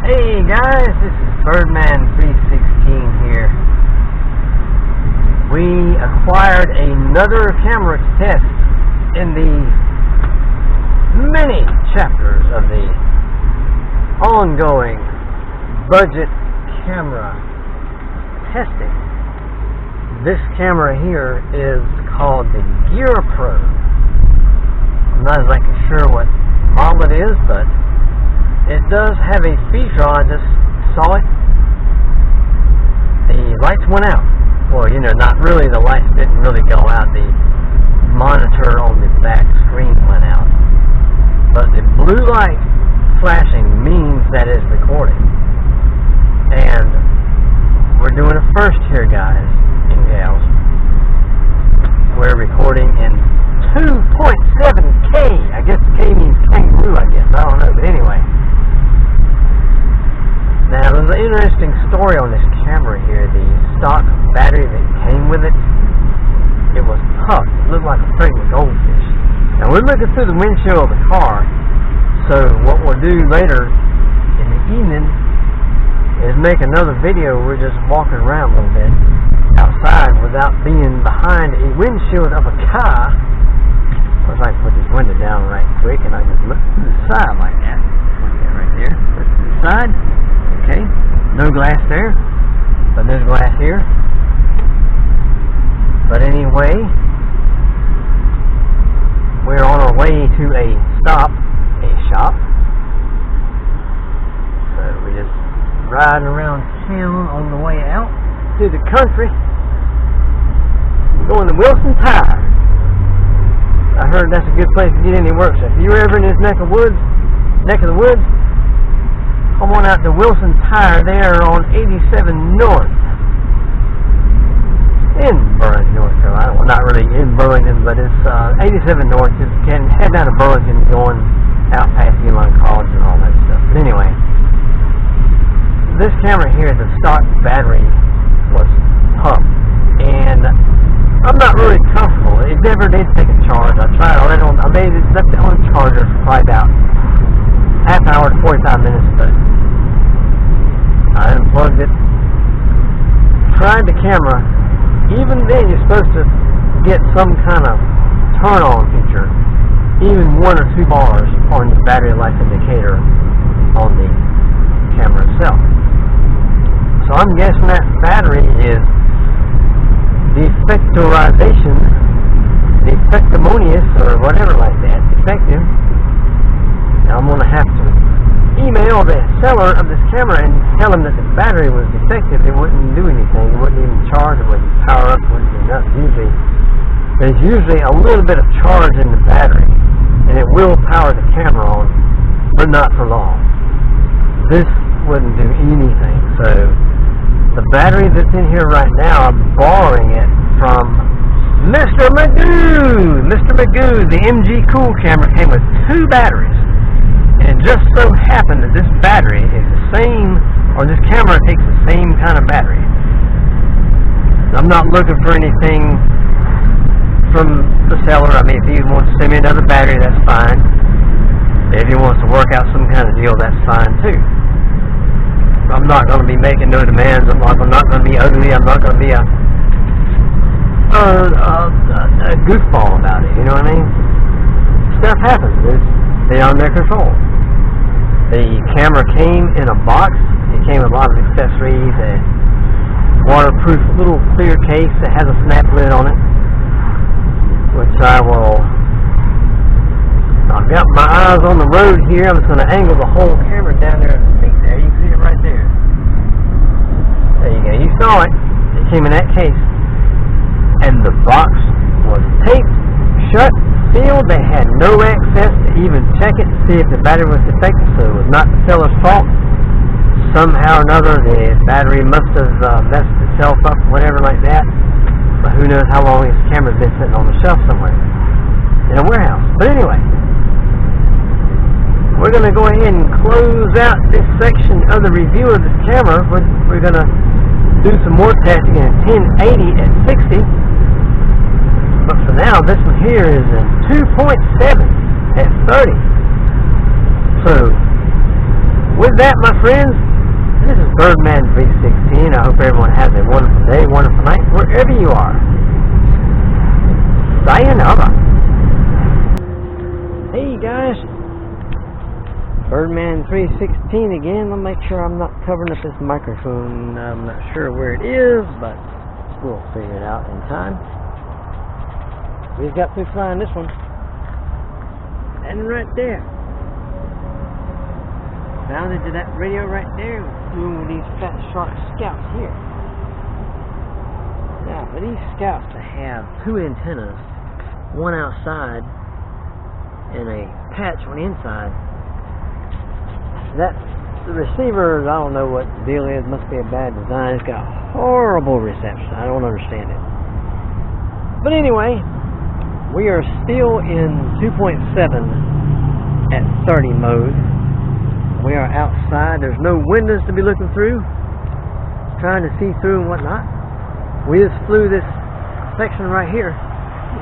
Hey guys, this is Birdman316 here. We acquired another camera to test in the many chapters of the ongoing budget camera testing. This camera here is called the Gearpro. I'm not exactly sure what model it is, but it does have a feature. I just saw it. The lights went out. Well, not really. The lights didn't really go out. The monitor on the back screen went out. But the blue light flashing means that it's recording. And we're doing a first here, guys and gals. We're recording in 2.7K. I guess K means kangaroo, I guess. I don't know. But anyway. Now, there's an interesting story on this camera here. The stock battery that came with it, it was puffed. It looked like a pregnant goldfish. Now, we're looking through the windshield of the car, so what we'll do later in the evening is make another video. We're just walking around a little bit outside without being behind a windshield of a car. Of course, I can put this window down right quick, and I can just look to the side like that. Okay, right there. Look to the side. Okay, no glass there, but there's glass here. But anyway, we're on our way to a shop. So we're just riding around town on the way out to the country. We're going to Wilson Tire. I heard that's a good place to get any work. So if you're ever in this neck of the woods, come on out to Wilson Tire there on 87 North in Burlington, North Carolina. Well, not really in Burlington, but it's 87 North. You can head down to Burlington going out past Elon College and all that stuff. But anyway, this camera here, the stock battery was pumped, and I'm not really comfortable. It never did take a charge. I tried. I left it on the charger for probably about half hour to 45 minutes, but I unplugged it, tried the camera. Even then, you're supposed to get some kind of turn-on feature, even 1 or 2 bars on the battery life indicator on the camera itself. So I'm guessing that battery is defectimonious or whatever like that, defective. Now I'm going to have to email the seller of this camera and tell him that the battery was defective. It wouldn't do anything. It wouldn't even charge. It wouldn't power up. It wouldn't do nothing. There's usually a little bit of charge in the battery, and it will power the camera on, but not for long. This wouldn't do anything. So the battery that's in here right now, I'm borrowing it from Mr. Magoo. Mr. Magoo, the MG Cool camera came with 2 batteries. And it just so happened that this battery is the same, or this camera takes the same kind of battery. I'm not looking for anything from the seller. I mean, if he wants to send me another battery, that's fine. If he wants to work out some kind of deal, that's fine too. I'm not going to be making no demands. I'm not going to be ugly. I'm not going to be a goofball about it. You know what I mean? Stuff happens. It's beyond their control. The camera came in a box. It came with a lot of accessories, a waterproof little clear case that has a snap lid on it, which I've got my eyes on the road here. I'm just going to angle the whole camera down there at the seat there. You can see it right there. There you go. You saw it. It came in that case. And the box was taped shut, sealed. They had no access to even check it to see if the battery was defective, so it was not the seller's fault. Somehow or another, the battery must have messed itself up, whatever like that. But who knows how long this camera's been sitting on the shelf somewhere in a warehouse. But anyway, we're going to go ahead and close out this section of the review of this camera. We're going to do some more testing in 1080 at 60. But for now, this one here is in 2.7 at 30. So with that, my friends, this is Birdman 316. I hope everyone has a wonderful day, wonderful night, wherever you are. Sayonara. Hey guys, Birdman 316 again. Let me make sure I'm not covering up this microphone. I'm not sure where it is, but we'll figure it out in time. We've got to find this one. And right there. Bounded to that radio right there. Flew with these fat shark scouts here. Now, for these scouts to have two antennas, one outside and a patch on the inside, the receiver, I don't know what the deal is, must be a bad design. It's got horrible reception. I don't understand it. But anyway, we are still in 2.7 at 30 mode. We are outside. There's no windows to be looking through, trying to see through and whatnot. We just flew this section right here.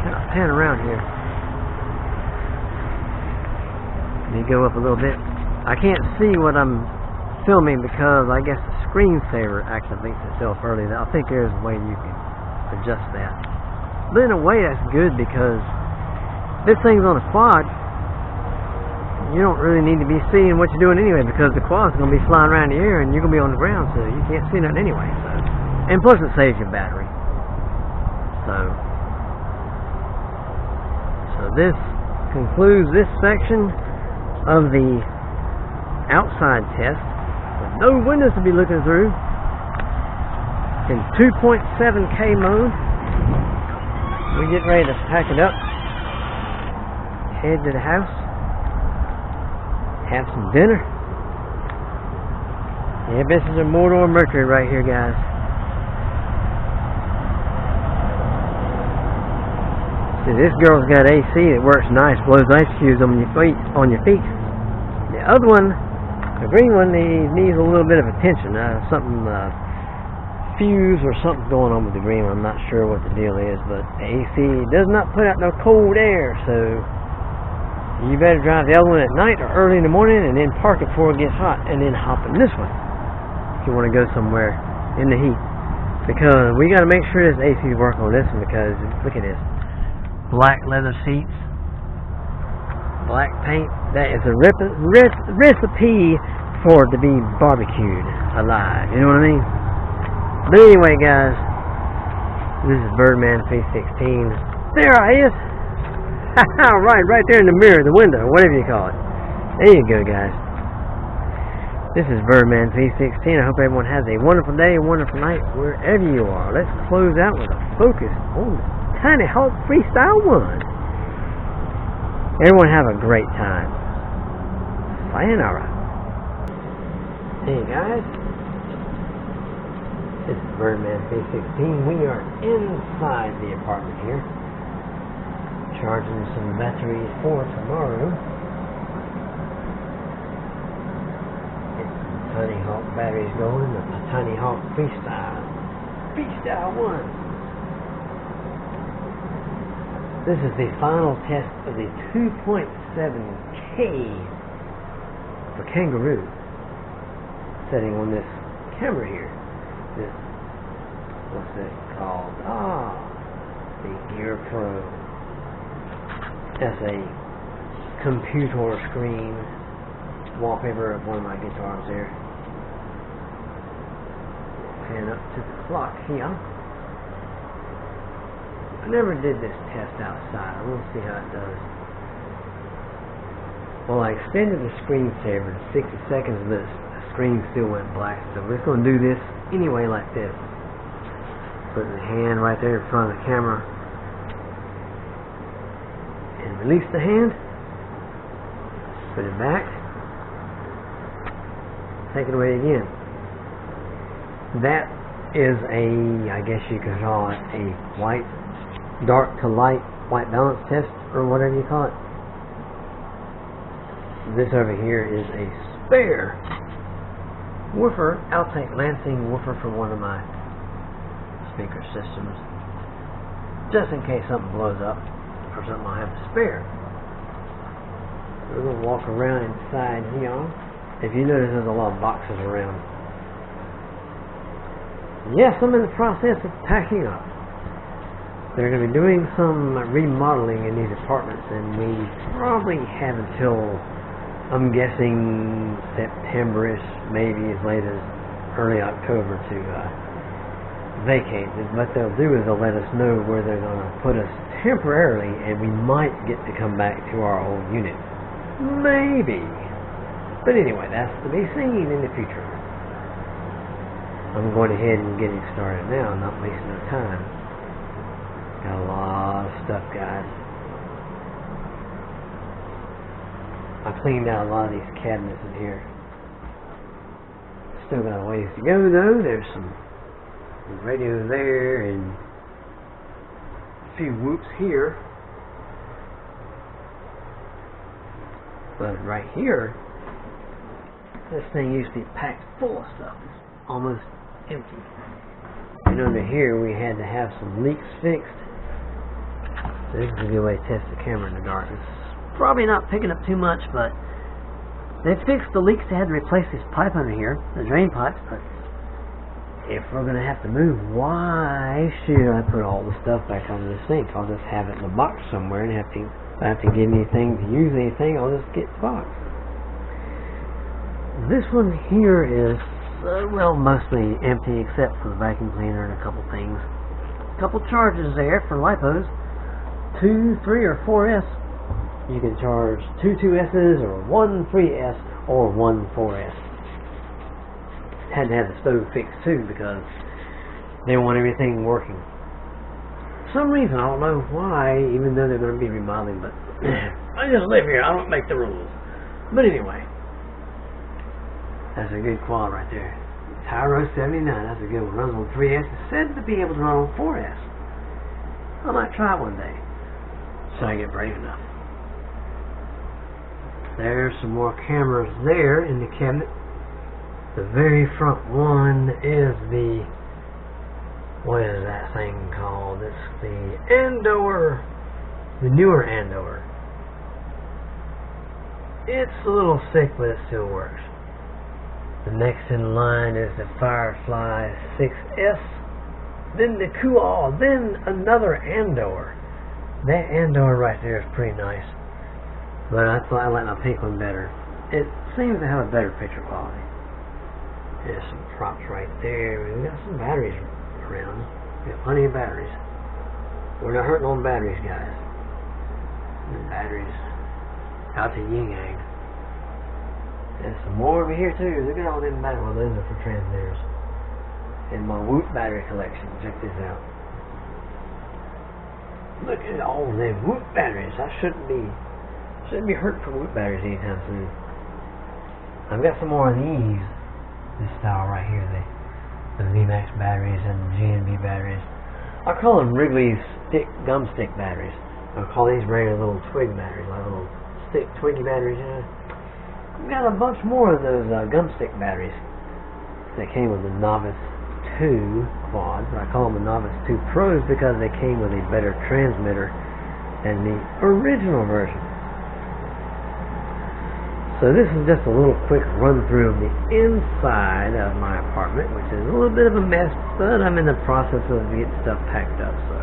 Kind of pan around here. Let me go up a little bit. I can't see what I'm filming because I guess the screensaver activates itself early. I think there's a way you can adjust that. But in a way that's good because this thing's on a quad. You don't really need to be seeing what you're doing anyway because the quad's going to be flying around the air and you're going to be on the ground, so you can't see nothing anyway. So, and plus it saves your battery. So this concludes this section of the outside test with no windows to be looking through in 2.7K mode. We get ready to pack it up, head to the house, have some dinner. Yeah, this is a Mordor Mercury right here, guys. See, this girl's got AC that works nice, blows ice cubes on your feet. The other one, the green one, needs a little bit of attention. Fuse or something's going on with the green one. I'm not sure what the deal is, but the AC does not put out no cold air, so you better drive the other one at night or early in the morning and then park it before it gets hot and then hop in this one if you want to go somewhere in the heat. Because we got to make sure this AC works on this one because look at this. Black leather seats, black paint. That is a recipe for it to be barbecued alive. You know what I mean? But anyway, guys, this is Birdman 316. There I is. right there in the mirror, the window, whatever you call it. There you go, guys. This is Birdman 316. I hope everyone has a wonderful day, a wonderful night, wherever you are. Let's close out with a focus on the Tiny Hawk Freestyle 1. Everyone have a great time. Sayonara. Hey guys, this is Birdman 316. We are inside the apartment here, charging some batteries for tomorrow. Get some Tiny Hawk batteries going. The Tiny Hawk Freestyle 1. This is the final test of the 2.7K for Kangaroo setting on this camera here. This, what's it called? The GearPro. That's a computer screen wallpaper of one of my guitars there. Pan up to the clock here. I never did this test outside. I want to see how it does. Well, I extended the screensaver to 60 seconds, but the screen still went black. So we're just going to do this anyway like this. Putting the hand right there in front of the camera. And release the hand. Put it back. Take it away again. That is I guess you could call it a white, dark to light, white balance test, or whatever you call it. This over here is a spare woofer, outtake Lansing woofer for one of my speaker systems. Just in case something blows up, or something I'll have to spare. We're going to walk around inside here. If you notice, there's a lot of boxes around. Yes, I'm in the process of packing up. They're going to be doing some remodeling in these apartments, and we probably have until, I'm guessing, September-ish, maybe as late as early October to vacate. What they'll do is they'll let us know where they're going to put us temporarily, and we might get to come back to our old unit. Maybe. But anyway, that's to be seen in the future. I'm going ahead and getting started now, not wasting no time. Got a lot of stuff, guys. I cleaned out a lot of these cabinets in here. Still got a ways to go, though. There's some radios there and a few whoops here. But right here, this thing used to be packed full of stuff. It's almost empty. And under here, we had to have some leaks fixed. So this is a good way to test the camera in the dark. It's probably not picking up too much, but they fixed the leaks. They had to replace this pipe under here, the drain pipes. But if we're going to have to move, why should I put all the stuff back on the sink? I'll just have it in a box somewhere, and if I have to get anything to use anything, I'll just get the box. This one here is, well, mostly empty except for the vacuum cleaner and a couple things. A couple charges there for LiPos. 2, 3, or 4S. You can charge 2 2S's or 1 3S or 1 4S. Had to have the stove fixed too because they want everything working. For some reason, I don't know why, even though they're going to be remodeling, but I just live here. I don't make the rules. But anyway, that's a good quad right there. Tyro 79, that's a good one. Runs on 3S. It's said to be able to run on 4S. I might try one day. So I get brave enough. There's some more cameras there in the cabinet. The very front one is the, what is that thing called? It's the Andor, the newer Andor. It's a little sick, but it still works. The next in line is the Firefly 6S, then the Kual, then another Andor. That Andor right there is pretty nice, but I thought I liked my pink one better. It seems to have a better picture quality. There's some props right there. We got some batteries around. We got plenty of batteries. We're not hurting on batteries, guys. The batteries out to yin yang. There's some more over here too. Look at all them batteries. Well, those are for transmitters. And my Whoop battery collection. Check this out. Look at all them Whoop batteries. I shouldn't be hurt for Whoop batteries anytime soon. I've got some more of these. This style right here, the VMAX batteries and the GNB batteries. I call them Wrigley's gum stick batteries. I call these regular little twig batteries, like little stick twiggy batteries. You know. I've got a bunch more of those gum stick batteries that came with the Novice 2 quads. I call them the Novice 2 Pros because they came with a better transmitter than the original version. So this is just a little quick run through of the inside of my apartment, which is a little bit of a mess, but I'm in the process of getting stuff packed up, so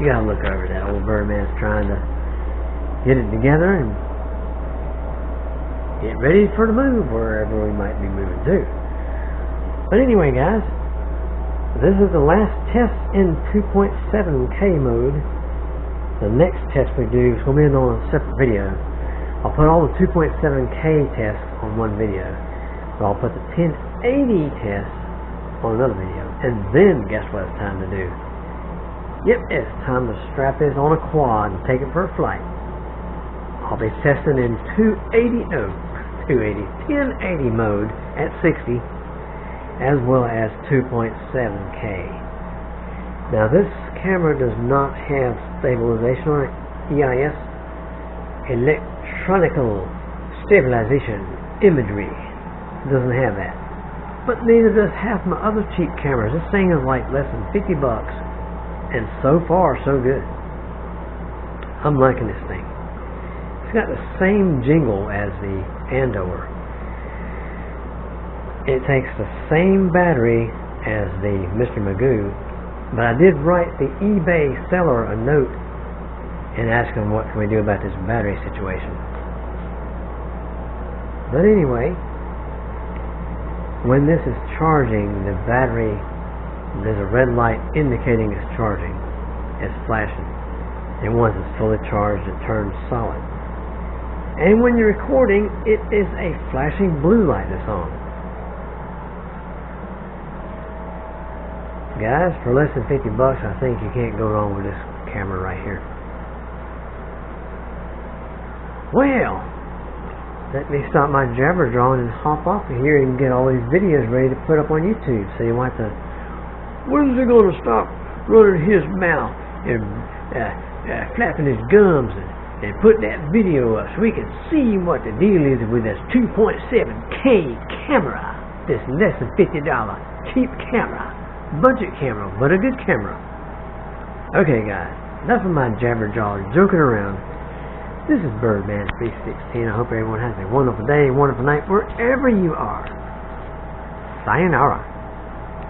you gotta look over that. Old Birdman's trying to get it together and get ready for the move wherever we might be moving to. But anyway, guys, this is the last test in 2.7K mode. The next test we do is going to be on a separate video. I'll put all the 2.7K tests on one video, but I'll put the 1080 test on another video. And then, guess what it's time to do? Yep, it's time to strap this on a quad and take it for a flight. I'll be testing in 1080 mode at 60, as well as 2.7K. Now this camera does not have stabilization on it, EIS, electronical stabilization imagery. It doesn't have that. But neither does half my other cheap cameras. This thing is like less than $50, and so far so good. I'm liking this thing. It's got the same jingle as the Andor. it takes the same battery as the Mr. Magoo, but I did write the eBay seller a note and ask him what can we do about this battery situation. But anyway, when this is charging, the battery, there's a red light indicating it's charging. It's flashing. And once it's fully charged, it turns solid. And when you're recording, it is a flashing blue light that's on. Guys, for less than $50, I think you can't go wrong with this camera right here. Well, let me stop my jabber drawing and hop off of here and get all these videos ready to put up on YouTube. So you want to, when is he going to stop running his mouth and flapping his gums and put that video up so we can see what the deal is with this 2.7K camera, this less than $50 cheap camera, budget camera, but a good camera. Okay guys, enough of my jabber jaw joking around. This is Birdman316. I hope everyone has a wonderful day, wonderful night, wherever you are. Sayonara.